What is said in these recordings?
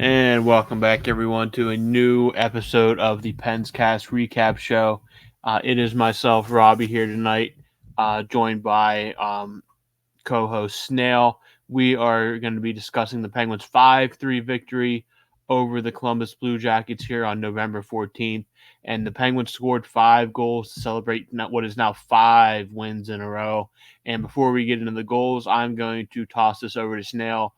And welcome back, everyone, to a new episode of the Penscast Recap Show. It is myself, Robbie, here tonight, joined by co host Snail. We are going to be discussing the Penguins' 5-3 victory over the Columbus Blue Jackets here on November 14th. And the Penguins scored 5 goals to celebrate what is now 5 wins in a row. And before we get into the goals, I'm going to toss this over to Snail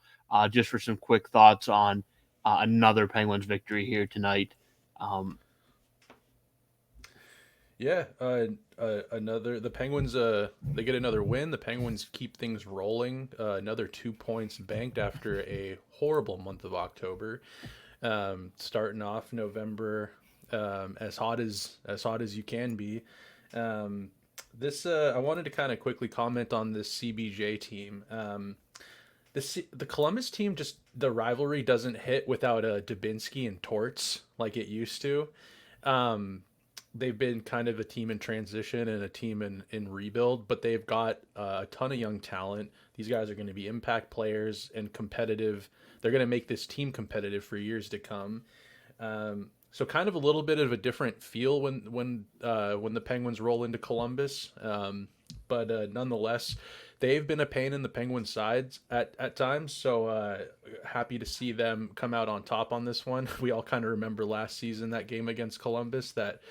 just for some quick thoughts on another Penguins victory here tonight. Um, Yeah, another the Penguins. They get another win. The Penguins keep things rolling. Another 2 points banked after a horrible month of October. Starting off November, as hot as you can be. Um, this I wanted to kind of quickly comment on this CBJ team. The Columbus team, just the rivalry doesn't hit without Dubinsky and Torts like it used to. Um, they've been kind of a team in transition and a team in rebuild, but they've got a ton of young talent. These guys are going to be impact players and competitive. They're going to make this team competitive for years to come. So kind of a little bit of a different feel when the Penguins roll into Columbus, but nonetheless, they've been a pain in the Penguins' sides at times. So happy to see them come out on top on this one. We all kind of remember last season that game against Columbus that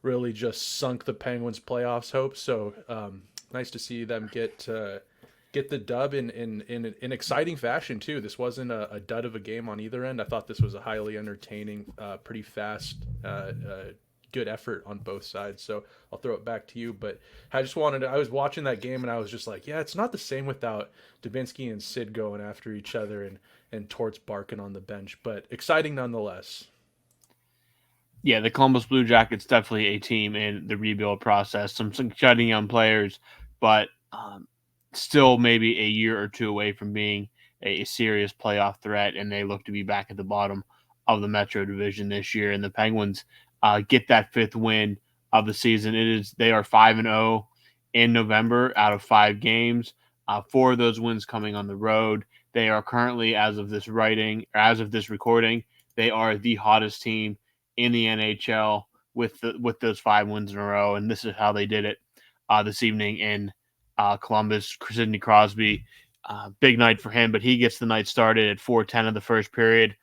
really just sunk the Penguins' playoffs hopes. So nice to see them get the dub in exciting fashion too. This wasn't a dud of a game on either end. I thought this was a highly entertaining, pretty fast, good effort on both sides. So I'll throw it back to you. But I was watching that game and I was just like, yeah, it's not the same without Dubinsky and Sid going after each other and Torts barking on the bench, but exciting nonetheless. yeah, the Columbus Blue Jackets definitely a team in the rebuild process. Some exciting young players, but still maybe a year or two away from being a serious playoff threat, and they look to be back at the bottom of the Metro Division this year. And the Penguins get that fifth win of the season. They are 5-0 in November out of 5 games. 4 of those wins coming on the road. They are currently, as of this writing, or as of this recording, they are the hottest team in the NHL with those 5 wins in a row, and this is how they did it this evening in Columbus. Sidney Crosby, big night for him, but he gets the night started at 4:10 of the first period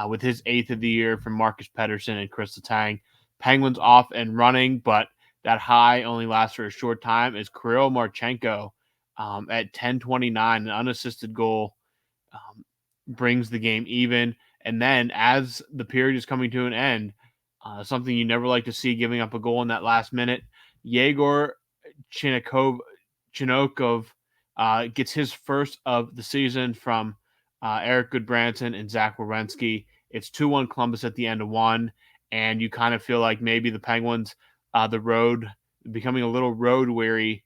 with his eighth of the year from Marcus Pettersson and Chris Letang. Penguins off and running, but that high only lasts for a short time as Kirill Marchenko at 10:29, an unassisted goal, brings the game even. And then as the period is coming to an end, something you never like to see, giving up a goal in that last minute, Yegor Chinokov gets his first of the season from Eric Goodbranson and Zach Werenski. It's 2-1 Columbus at the end of one, and you kind of feel like maybe the Penguins, the road, becoming a little road weary.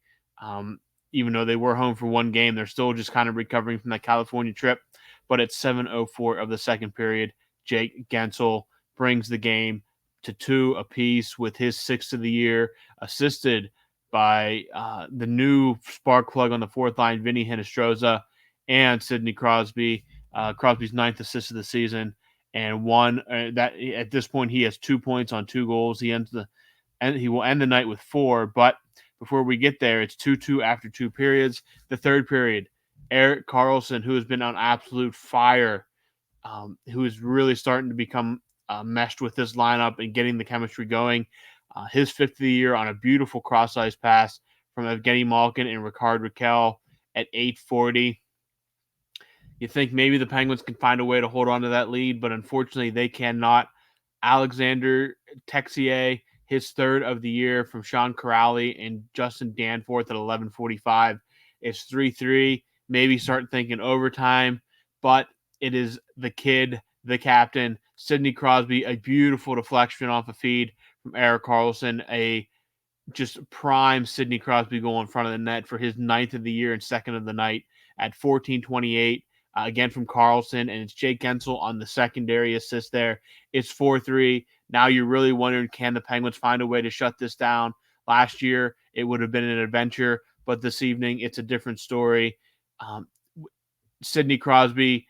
Even though they were home for one game, they're still just kind of recovering from that California trip. But at 7:04 of the second period, Jake Gensel brings the game to 2 apiece with his sixth of the year, assisted by the new spark plug on the fourth line, Vinny Hinostroza, and Sidney Crosby. Crosby's ninth assist of the season, and one that at this point he has 2 points on 2 goals. He will end the night with 4. But before we get there, it's 2-2 after 2 periods. The third period, Erik Karlsson, who has been on absolute fire, who is really starting to become meshed with this lineup and getting the chemistry going. His fifth of the year on a beautiful cross-ice pass from Evgeny Malkin and Ricard Raquel at 8:40. You think maybe the Penguins can find a way to hold on to that lead, but unfortunately they cannot. Alexander Texier, his third of the year from Sean Corrali and Justin Danforth at 11:45. It's 3-3. Maybe start thinking overtime, but it is the kid, the captain, Sidney Crosby, a beautiful deflection off a feed from Erik Karlsson, a just prime Sidney Crosby goal in front of the net for his ninth of the year and second of the night at 14:28. Again from Karlsson, and it's Jake Gensel on the secondary assist there. It's 4-3. Now you're really wondering, can the Penguins find a way to shut this down? Last year, it would have been an adventure, but this evening, it's a different story. Um, Sidney Crosby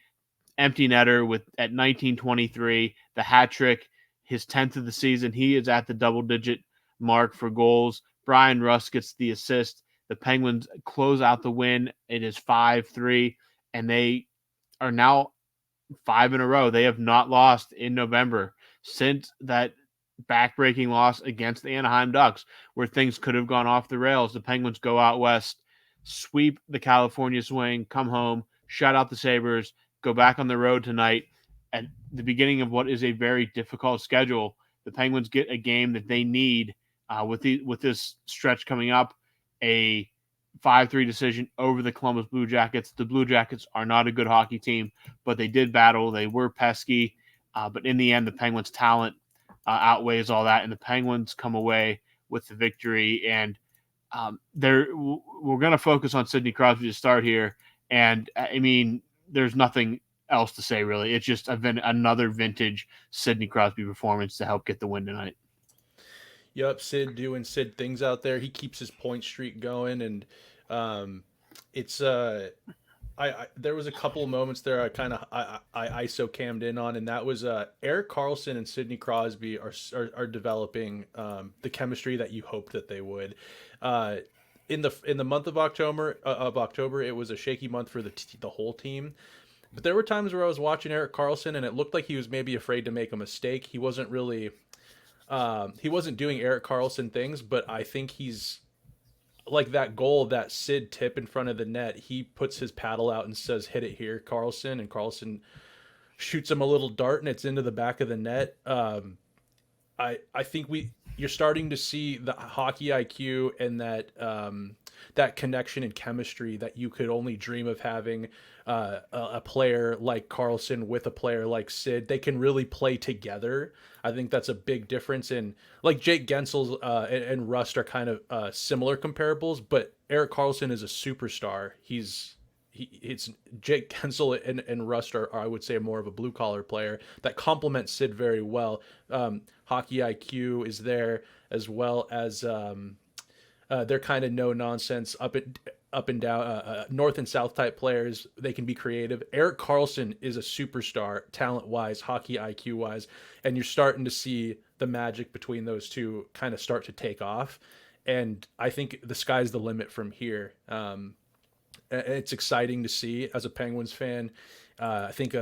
empty netter with at 1923, the hat trick, his 10th of the season. He is at the double-digit mark for goals. Brian Rust gets the assist. The Penguins close out the win. It is 5-3, and they are now 5 in a row. They have not lost in November since that backbreaking loss against the Anaheim Ducks, where things could have gone off the rails. The Penguins go out west, sweep the California Swing, come home, shut out the Sabres, go back on the road tonight at the beginning of what is a very difficult schedule. The Penguins get a game that they need with this stretch coming up, a 5-3 decision over the Columbus Blue Jackets. The Blue Jackets are not a good hockey team, but they did battle. They were pesky, but in the end, the Penguins' talent outweighs all that, and the Penguins come away with the victory. And we're going to focus on Sidney Crosby to start here. And I mean, there's nothing else to say really. It's just another vintage Sidney Crosby performance to help get the win tonight. Yep, Sid doing Sid things out there. He keeps his point streak going, and it's I there was a couple of moments there I ISO cammed in on, and that was Erik Karlsson and Sidney Crosby are developing the chemistry that you hoped that they would. In the month of October, it was a shaky month for the whole team. But there were times where I was watching Erik Karlsson, and it looked like he was maybe afraid to make a mistake. He wasn't doing Erik Karlsson things, but I think he's like that goal, that Sid tip in front of the net. He puts his paddle out and says, "Hit it here, Karlsson," and Karlsson shoots him a little dart, and it's into the back of the net. I think you're starting to see the hockey IQ and that connection and chemistry that you could only dream of having. A player like Karlsson with a player like Sid, they can really play together. I think that's a big difference. In like Jake Gensel and Rust are kind of similar comparables, but Erik Karlsson is a superstar. It's Jake Gensel and Rust are, I would say, more of a blue collar player that complements Sid very well. Hockey IQ is there, as well as they're kind of no nonsense up and down, north and south type players. They can be creative. Erik Karlsson is a superstar, talent wise, hockey IQ wise, and you're starting to see the magic between those two kind of start to take off. And I think the sky's the limit from here. It's exciting to see as a Penguins fan. I think,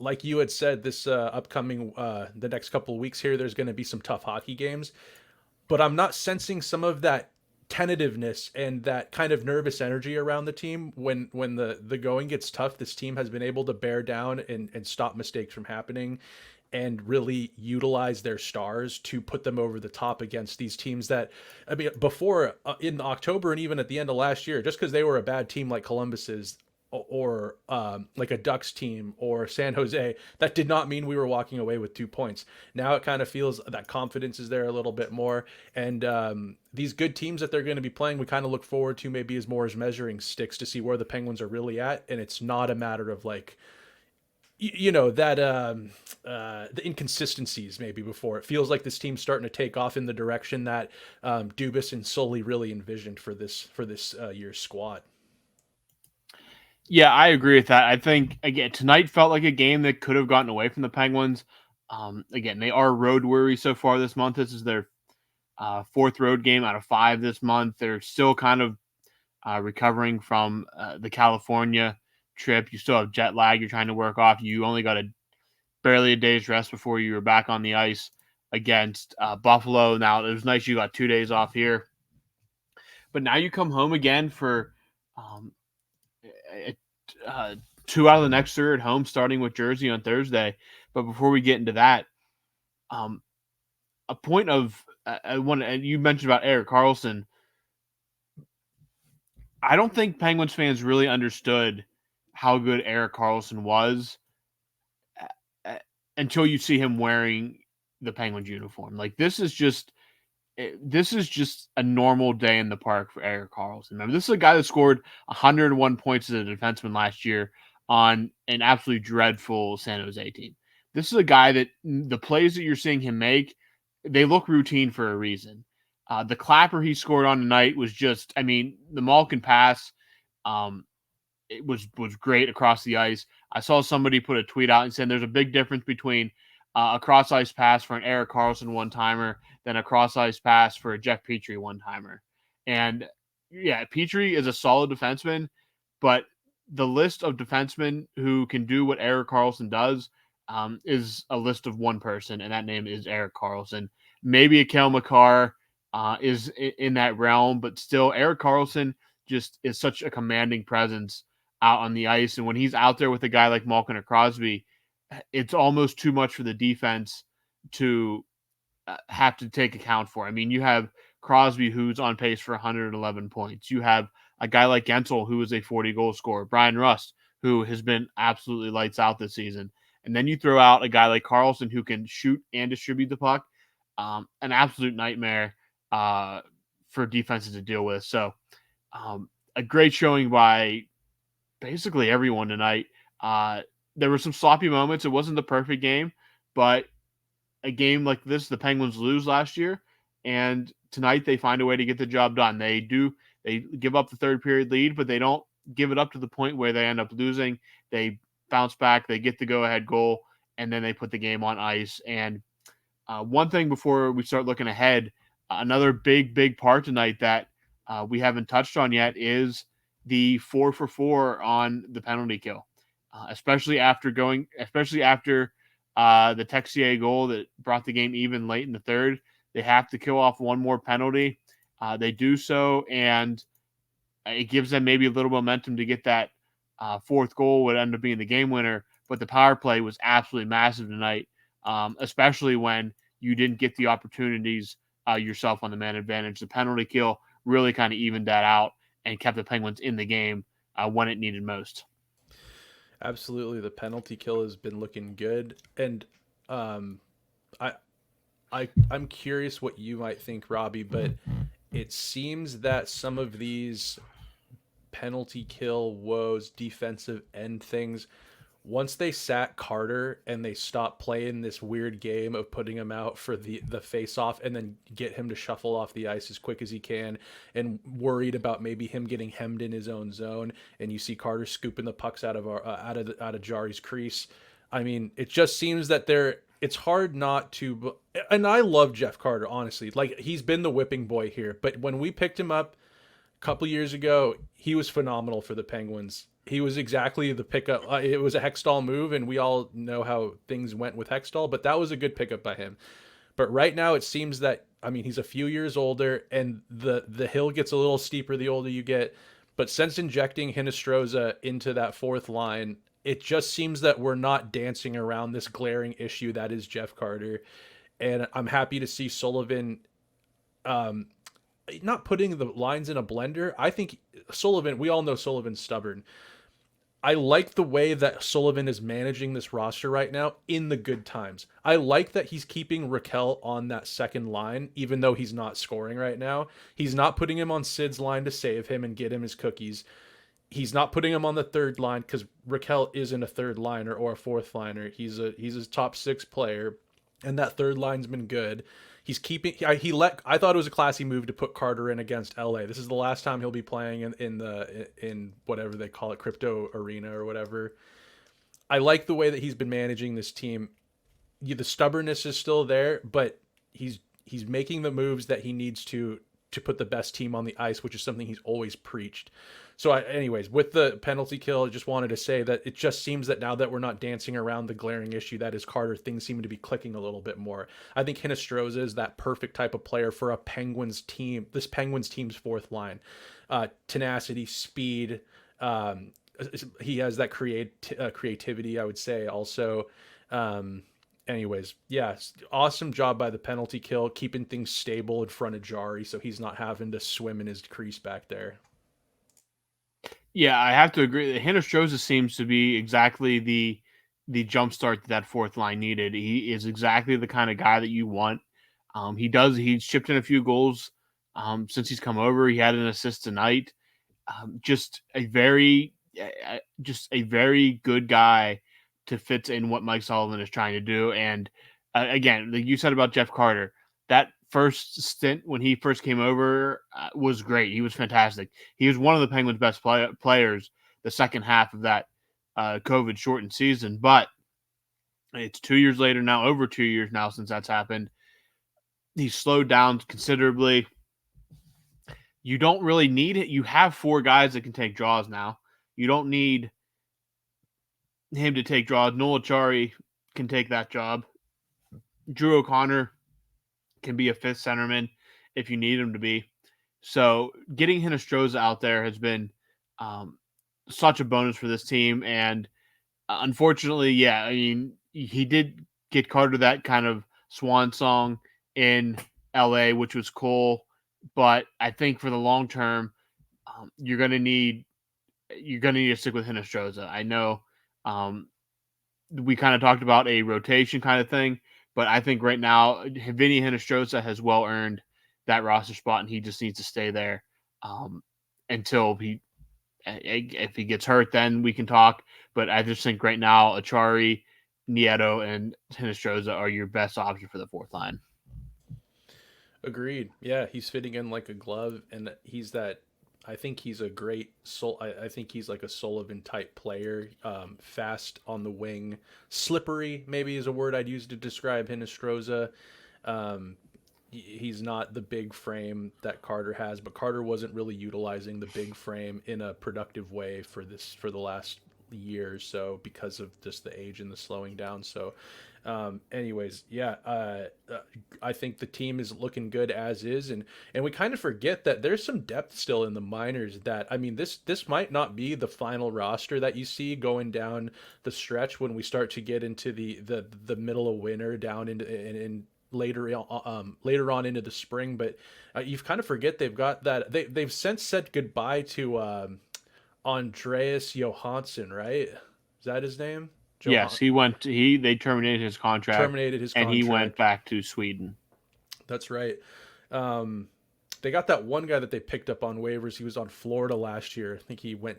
like you had said, this upcoming the next couple of weeks here, there's going to be some tough hockey games, but I'm not sensing some of that tentativeness and that kind of nervous energy around the team when the going gets tough. This team has been able to bear down and stop mistakes from happening, and really utilize their stars to put them over the top against these teams that, I mean, before in October and even at the end of last year, just because they were a bad team like Columbus is, or like a Ducks team or San Jose, that did not mean we were walking away with 2 points. Now it kind of feels that confidence is there a little bit more. And these good teams that they're going to be playing, we kind of look forward to maybe as more as measuring sticks to see where the Penguins are really at. And it's not a matter of like, that the inconsistencies maybe before. It feels like this team's starting to take off in the direction that Dubas and Sully really envisioned for this year's squad. Yeah, I agree with that. I think, again, tonight felt like a game that could have gotten away from the Penguins. Again, they are road weary so far this month. This is their fourth road game out of 5 this month. They're still kind of recovering from the California trip. You still have jet lag you're trying to work off. You only got barely a day's rest before you were back on the ice against Buffalo. Now, it was nice you got 2 days off here. But now you come home again for 2 out of the next 3 at home, starting with Jersey on Thursday. But before we get into that, a point of and you mentioned about Erik Karlsson. I don't think Penguins fans really understood how good Erik Karlsson was until you see him wearing the Penguins uniform. Like, this is just a normal day in the park for Erik Karlsson. Remember, this is a guy that scored 101 points as a defenseman last year on an absolutely dreadful San Jose team. This is a guy that the plays that you're seeing him make, they look routine for a reason. The clapper he scored on tonight was just, I mean, the Malkin pass. it was great across the ice. I saw somebody put a tweet out and saying there's a big difference between a cross ice pass for an Erik Karlsson one timer than a cross ice pass for a Jeff Petrie one timer. And yeah, Petrie is a solid defenseman, but the list of defensemen who can do what Erik Karlsson does is a list of one person, and that name is Erik Karlsson. Maybe a Cale Makar is in that realm, but still, Erik Karlsson just is such a commanding presence out on the ice. And when he's out there with a guy like Malkin or Crosby, it's almost too much for the defense to have to take account for. I mean, you have Crosby, who's on pace for 111 points. You have a guy like Gensel, who is a 40-goal scorer. Brian Rust, who has been absolutely lights out this season. And then you throw out a guy like Karlsson, who can shoot and distribute the puck. An absolute nightmare for defenses to deal with. So a great showing by basically everyone tonight. There were some sloppy moments. It wasn't the perfect game, but a game like this, the Penguins lose last year, and tonight they find a way to get the job done. They give up the third period lead, but they don't give it up to the point where they end up losing. They bounce back, they get the go-ahead goal, and then they put the game on ice. And one thing before we start looking ahead, another big part tonight that we haven't touched on yet is the 4-for-4 on the penalty kill, especially after the Texier goal that brought the game even late in the third. They have to kill off one more penalty. They do so, and it gives them maybe a little momentum to get that fourth goal would end up being the game winner. But the power play was absolutely massive tonight, especially when you didn't get the opportunities yourself on the man advantage. The penalty kill really kind of evened that out and kept the Penguins in the game when it needed most. Absolutely, the penalty kill has been looking good, and I, I'm curious what you might think, Robbie, but it seems that some of these penalty kill woes, defensive end things, once they sat Carter and they stopped playing this weird game of putting him out for the face off and then get him to shuffle off the ice as quick as he can and worried about maybe him getting hemmed in his own zone, and you see Carter scooping the pucks out of Jari's crease. I mean, it just seems that it's hard not to, and I love Jeff Carter, honestly. Like, he's been the whipping boy here, but when we picked him up a couple years ago, he was phenomenal for the Penguins. He was exactly the pickup. It was a Hextall move, and we all know how things went with Hextall, but that was a good pickup by him. But right now, it seems that, I mean, he's a few years older, and the hill gets a little steeper the older you get. But since injecting Hinostroza into that fourth line, it just seems that we're not dancing around this glaring issue that is Jeff Carter. And I'm happy to see Sullivan not putting the lines in a blender. I think Sullivan, we all know Sullivan's stubborn. I like the way that Sullivan is managing this roster right now in the good times. I like that he's keeping Raquel on that second line, even though he's not scoring right now. He's not putting him on Sid's line to save him and get him his cookies. He's not putting him on the third line because Raquel isn't a third liner or a fourth liner. He's a top six player, and that third line's been good. He's keeping. I thought it was a classy move to put Carter in against LA. This is the last time he'll be playing in whatever they call it, crypto arena or whatever. I like the way that he's been managing this team. The stubbornness is still there, but he's making the moves that he needs to put the best team on the ice, which is something he's always preached. So anyways, with the penalty kill, I just wanted to say that it just seems that now that we're not dancing around the glaring issue that is Carter, things seem to be clicking a little bit more. I think Hinostroza is that perfect type of player for a Penguins team, this Penguins team's fourth line. Tenacity, speed. He has that creativity, I would say, also. Anyways, yeah, awesome job by the penalty kill, keeping things stable in front of Jari so he's not having to swim in his crease back there. Yeah, I have to agree. The Hinostroza seems to be exactly the jumpstart that fourth line needed. He is exactly the kind of guy that you want. He's chipped in a few goals since he's come over. He had an assist tonight. Just a very good guy to fit in what Mike Sullivan is trying to do. And again, like you said about Jeff Carter, that first stint when he first came over was great. He was fantastic. He was one of the Penguins' best players the second half of that COVID shortened season. But it's 2 years later now, over 2 years now since that's happened. He's slowed down considerably. You don't really need it. You have four guys that can take draws now. You don't need him to take draws. Noel Achari can take that job. Drew O'Connor can be a fifth centerman if you need him to be. So getting Hinostroza out there has been such a bonus for this team. And unfortunately, yeah, I mean, he did get Carter that kind of swan song in LA, which was cool. But I think for the long term, you're gonna need to stick with Hinostroza. I know we kind of talked about a rotation kind of thing, but I think right now Vinny Hinostroza has well earned that roster spot, and he just needs to stay there until if he gets hurt, then we can talk. But I just think right now Achari, Nieto, and Hinostroza are your best option for the fourth line. Agreed. Yeah, he's fitting in like a glove, and he's that. I think he's a great soul. I think he's like a Sullivan type player. Fast on the wing, slippery maybe is a word I'd use to describe Hinostroza. Um, he's not the big frame that Carter has, but Carter wasn't really utilizing the big frame in a productive way for the last year or so because of just the age and the slowing down. So anyways, yeah, I think the team is looking good as is, and we kind of forget that there's some depth still in the minors. That I mean, this might not be the final roster that you see going down the stretch when we start to get into the middle of winter down into in later on into the spring. But you kind of forget they've got that they've since said goodbye to Andreas Johansson, right? Is that his name? Yes, Johan he went. They terminated his contract, terminated his and he went contract. back to Sweden. That's right. Um, they got that one guy that they picked up on waivers. He was on Florida last year. I think he went.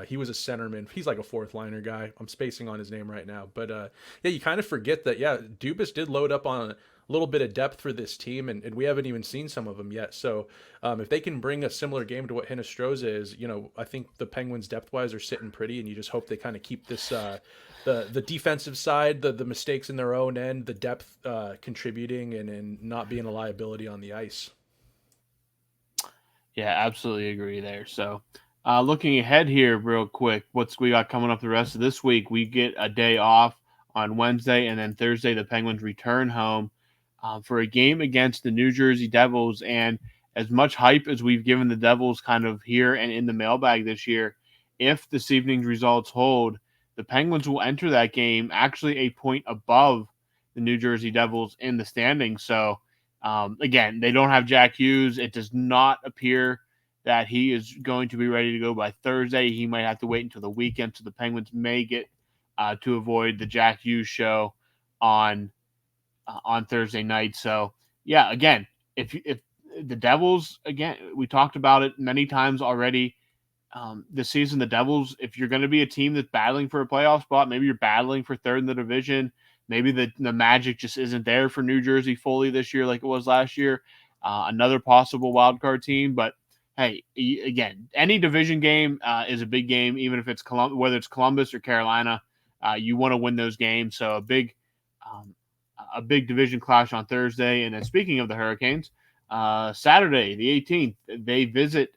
He was a centerman. He's like a fourth liner guy. I'm spacing on his name right now, but yeah, you kind of forget that. Yeah, Dubas did load up on a little bit of depth for this team, and we haven't even seen some of them yet. So if they can bring a similar game to what Hinostroza is, I think the Penguins depth wise are sitting pretty, and you just hope they kind of keep this. The defensive side, the mistakes in their own end, the depth contributing and not being a liability on the ice. Yeah, absolutely agree there. So, looking ahead here, real quick, what's we got coming up the rest of this week? We get a day off on Wednesday, and then Thursday the Penguins return home for a game against the New Jersey Devils. And as much hype as we've given the Devils kind of here and in the mailbag this year, if this evening's results hold, the Penguins will enter that game actually a point above the New Jersey Devils in the standings. So again, they don't have Jack Hughes. It does not appear that he is going to be ready to go by Thursday. He might have to wait until the weekend, so the Penguins may get to avoid the Jack Hughes show on Thursday night. So yeah, again, if the Devils, again, we talked about it many times already this season. The Devils, if you're going to be a team that's battling for a playoff spot, maybe you're battling for third in the division. Maybe the magic just isn't there for New Jersey fully this year like it was last year. Another possible wild card team, but hey, again, any division game is a big game, even if it's whether it's Columbus or Carolina. You want to win those games. So um, a big division clash on Thursday. And then speaking of the Hurricanes, Saturday the 18th, they visit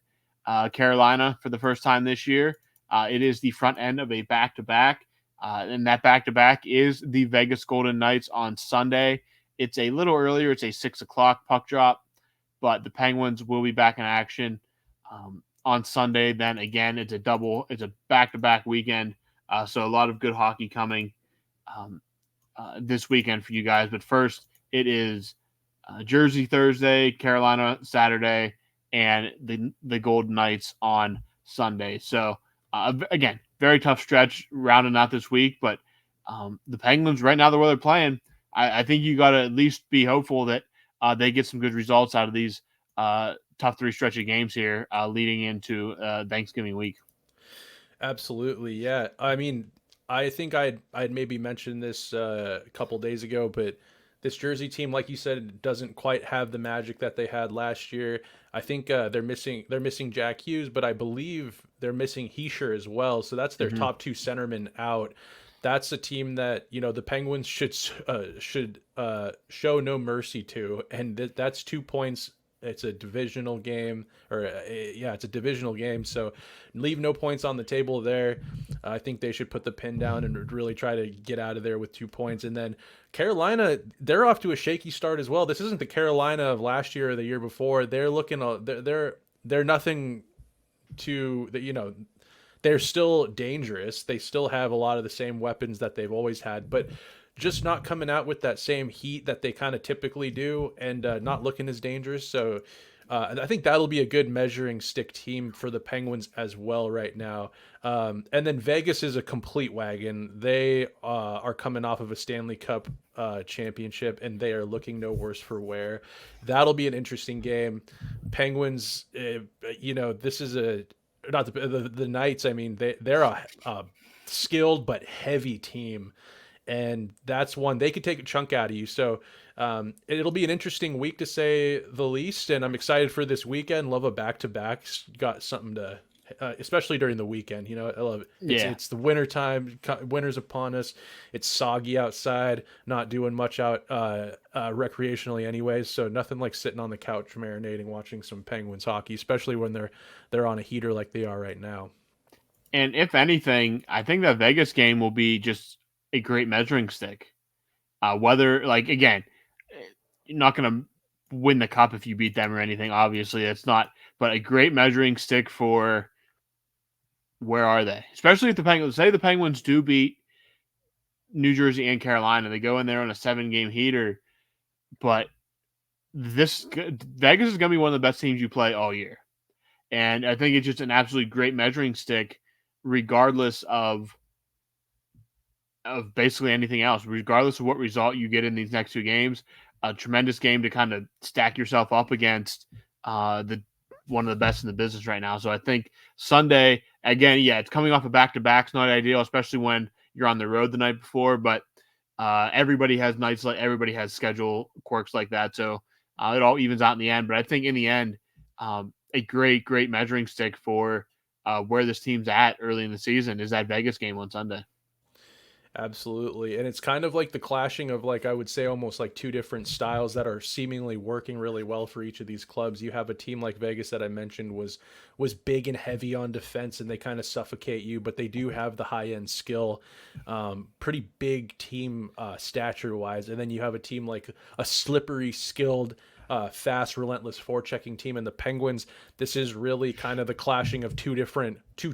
Carolina for the first time this year. It is the front end of a back to back. And that back to back is the Vegas Golden Knights on Sunday. It's a little earlier. It's a 6 o'clock puck drop, but the Penguins will be back in action on Sunday. Then again, it's a back to back weekend. So a lot of good hockey coming um, this weekend for you guys. But first, it is Jersey Thursday, Carolina Saturday, and the Golden Knights on Sunday. So again, very tough stretch rounding out this week, but the Penguins right now, the way they're playing, I think you got to at least be hopeful that they get some good results out of these tough three stretch of games here leading into Thanksgiving week. Absolutely, yeah. I mean, I think I'd maybe mentioned this a couple days ago, but this Jersey team, like you said, doesn't quite have the magic that they had last year. I think they're missing Jack Hughes, but I believe they're missing Heischer as well. So that's their Hmm. top two centermen out. That's a team that the Penguins should show no mercy to, and that's 2 points. It's a divisional game, or yeah, it's a divisional game. So leave no points on the table there. I think they should put the pin down and really try to get out of there with 2 points. And then Carolina, they're off to a shaky start as well. This isn't the Carolina of last year or the year before. They're looking, they're nothing to that. They're still dangerous. They still have a lot of the same weapons that they've always had, but just not coming out with that same heat that they kind of typically do, and not looking as dangerous. So I think that'll be a good measuring stick team for the Penguins as well right now. And then Vegas is a complete wagon. They are coming off of a Stanley Cup championship, and they are looking no worse for wear. That'll be an interesting game. Penguins, this is a not the Knights. I mean, they're a skilled but heavy team, and that's one they could take a chunk out of you. So it'll be an interesting week to say the least, and I'm excited for this weekend. Love a back to back. Got something to. Especially during the weekend, I love it. Yeah. It's the winter time. Winter's upon us. It's soggy outside. Not doing much out recreationally, anyways. So nothing like sitting on the couch marinating, watching some Penguins hockey, especially when they're on a heater like they are right now. And if anything, I think that Vegas game will be just a great measuring stick. Whether, like, again, you're not going to win the cup if you beat them or anything. Obviously, it's not, but a great measuring stick for where are they? Especially if the Penguins, say the Penguins do beat New Jersey and Carolina, they go in there on a 7-game heater, but this Vegas is going to be one of the best teams you play all year. And I think it's just an absolutely great measuring stick, regardless of basically anything else, regardless of what result you get in these next 2 games. A tremendous game to kind of stack yourself up against the one of the best in the business right now. So I think Sunday, again, yeah, it's coming off a back-to-back. It's not ideal, especially when you're on the road the night before, but everybody has nights like everybody has schedule quirks like that. So it all evens out in the end. But I think in the end, a great, great measuring stick for where this team's at early in the season is that Vegas game on Sunday. Absolutely. And it's kind of like the clashing of, like, I would say almost like two different styles that are seemingly working really well for each of these clubs. You have a team like Vegas that I mentioned was big and heavy on defense, and they kind of suffocate you, but they do have the high end skill, pretty big team stature wise. And then you have a team like a slippery, skilled, fast, relentless forechecking team. And the Penguins, this is really kind of the clashing of two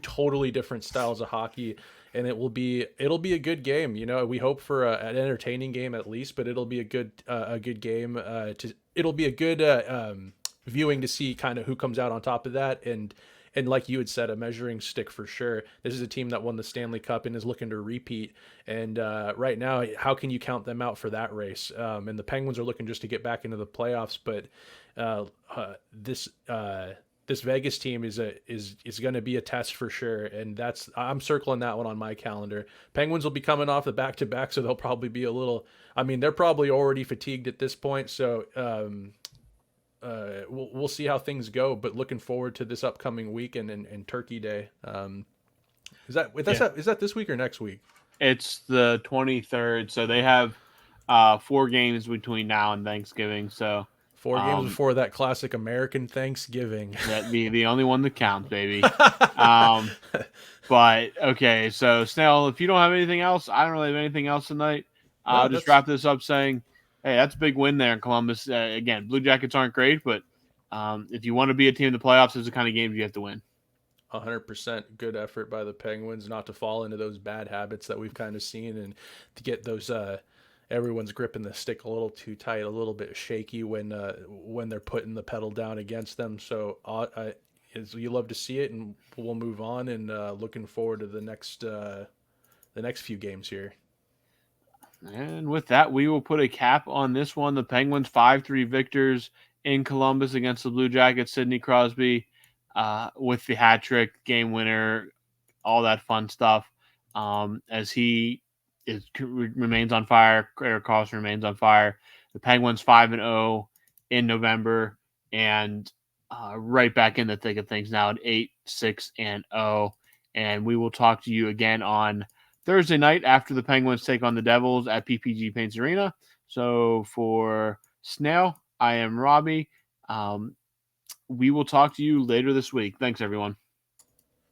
totally different styles of hockey, and it'll be a good game. We hope for an entertaining game at least, but it'll be a good game. It'll be a good viewing to see kind of who comes out on top of that, and like you had said, a measuring stick for sure. This is a team that won the Stanley Cup and is looking to repeat. And right now, how can you count them out for that race? And the Penguins are looking just to get back into the playoffs, but this Vegas team is going to be a test for sure, and I'm circling that one on my calendar. Penguins will be coming off the back to back, so they'll probably be a little. I mean, they're probably already fatigued at this point, so we'll see how things go. But looking forward to this upcoming weekend and Turkey Day. Is that this week or next week? It's the 23rd, so they have 4 games between now and Thanksgiving. So 4 games before that classic American Thanksgiving. that be the only one that counts, baby. um, but okay, so Snail, if you don't have anything else, I don't really have anything else tonight. No, I'll just wrap this up saying, hey, that's a big win there in Columbus. Again, Blue Jackets aren't great, but if you want to be a team in the playoffs, those are the kind of games you have to win. 100% good effort by the Penguins not to fall into those bad habits that we've kind of seen, and to get those everyone's gripping the stick a little too tight, a little bit shaky when they're putting the pedal down against them. So you love to see it, and we'll move on, and looking forward to the next few games here. And with that, we will put a cap on this one. The Penguins 5-3 victors in Columbus against the Blue Jackets. Sidney Crosby with the hat trick, game winner, all that fun stuff. As he remains on fire, Erik Karlsson remains on fire. The Penguins 5-0 in November, and right back in the thick of things now at 8-6-0. And we will talk to you again on Thursday night after the Penguins take on the Devils at PPG Paints Arena. So for Snail, I am Robbie. We will talk to you later this week. Thanks, everyone.